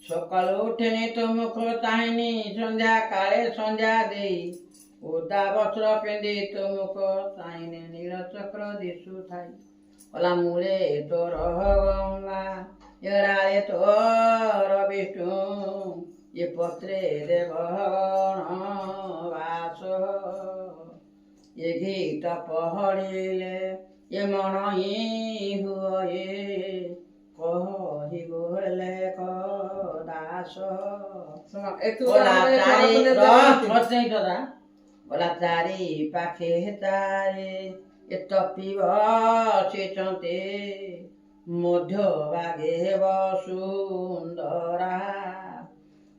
ସକାଳୁ ଉଠେନି ତୋ ମୁଖ ଚାହିଁନି ସନ୍ଧ୍ୟା କାଳେ ସନ୍ଧ୍ୟା ଦେଇ ଓଦା ବସ୍ତ୍ର ପିନ୍ଧି ତୋ ମୁଖ ଚାହିଁନି ନୀଳ ଚକ୍ର ଦିଶୁଥାଇ କଲା ମୂଳେ ତୋର ଗଙ୍ଗା ଏଡ଼ାଳେ ତୋର ବିଷ୍ଣୁ ଏ ପତ୍ରେ ଦେବଗଣ ବାସ ଏ ଗୀତ ପହଳିଲେ ଏ ମନ ହିଁ ହୁଏ କହିବୁ ହେଲେ ଦାସ ଗଲା ଚାରି ପାଖେ ତାରେ ଏ ତପିବ ସେଚନ୍ତେ ମଧ୍ୟ ବାଗେ ବସୁନ୍ଦରା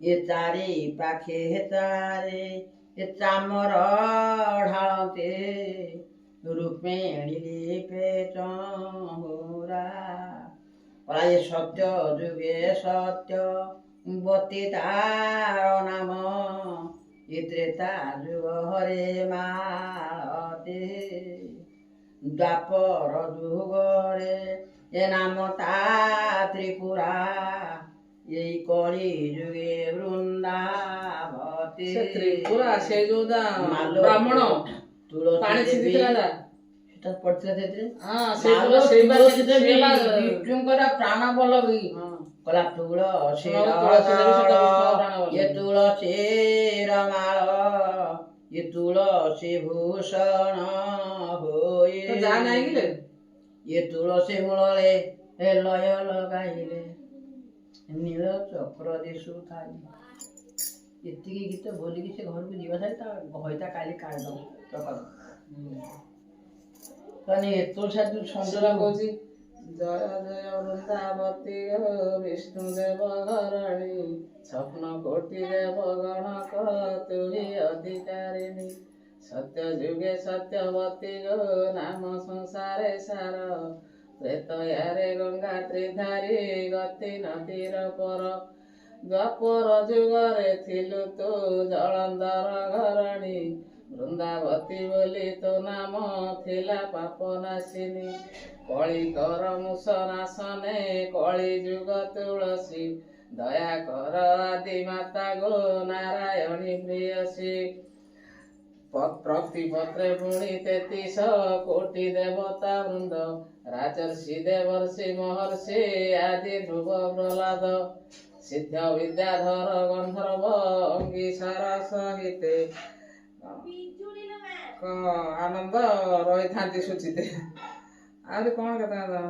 ଏ ଚାରି ପାଖେ ତାରେ ଏ ଚାମର ଢାଳନ୍ତେ ରୂପେଣୀ ଲିପେ ଚହୁରା ଏ ସତ୍ୟ ଯୁଗେ ସତ୍ୟ ବତୀ ତାର ନାମ ଏ ତ୍ରେତା ଯୁଗ ହରେ ମାଳତେ ଦ୍ୱାପର ଯୁଗରେ ଏ ନାମ ତା ତ୍ରିପୁରା ଏଇ କଳି ଯୁগে ବୃନ୍ଦାବତୀ ତ୍ରିପୁରା ସେ ଯୋଉଟା ବ୍ରାହ୍ମଣ ପାଣି ଛିଦିଥିଲା ସେଟା ପଡିଥିଲା ସେଥିରେ ବିଷ୍ଣୁଙ୍କର ପ୍ରାଣ ବଲ୍ଲଭୀ କଲା ତୁଳସୀର ମାଳ ଏ ତୁଳସୀ ଭୂଷଣ ହୋଇ ଏ ତୁଳସୀ ମୂଳରେ ଏ ଲୟ ଲଗାଇଲେ ନୀଳ ଚକ୍ର ଦିଶୁଥାଇ ଏତିକି ଗୀତ ବୋଲିକି ସେ ଘରକୁ ଯିବା ସାରି ତା ହଇତା କାଲି କାଢିଦବ ସକାଳୁ ଏତ ସାଧୁ ସୁନ୍ଦର କହୁଛି ଜୟ ଜୟ ବୃନ୍ଦାବତୀ ବିଷ୍ଣୁ ଦେବ ଘରଣୀ ସ୍ୱପ୍ନ କୋଟି ଦେବ ଗଣକ ତୁହି ଅଧିକାରିଣୀ ସତ୍ୟ ଯୁଗେ ସତ୍ୟବତୀ ଗୋ ନାମ ସଂସାରେ ସାର ତ୍ରେତୟାରେ ଗଙ୍ଗା ତ୍ରିଧାରୀ ଗତି ନଦୀର ପର ଦ୍ୱାପର ଯୁଗରେ ଥିଲୁ ତୁ ଜଳନ୍ଧର ଘରଣୀ ବୃନ୍ଦାବତୀ ବୋଲି ତୋ ନାମ ଥିଲା ପାପ ନାଶିନୀ କଳି କର ମୁସ ନାଶନେ କଳି ଯୁଗ ତୁଳସୀ ଦୟା କର ଆଦି ମାତା ଗୋ ନାରାୟଣୀ ପ୍ରିୟସୀ ପ୍ରତି ପତ୍ରେ ପୁଣି 33 କୋଟି ଦେବତା ବୃନ୍ଦ ରାଜର୍ଷି ଦେବର୍ଷି ମହର୍ଷି ଆଦି ଧ୍ରୁବ ପ୍ରହ୍ଲାଦ ସିଦ୍ଧ ବିଦ୍ୟାଧର ଗନ୍ଧର୍ବ ଅଙ୍ଗୀସାର ସହିତେ ଆନନ୍ଦ ରହିଥାନ୍ତି ସୁଚିତେ ଆହୁରି କଣ କଥା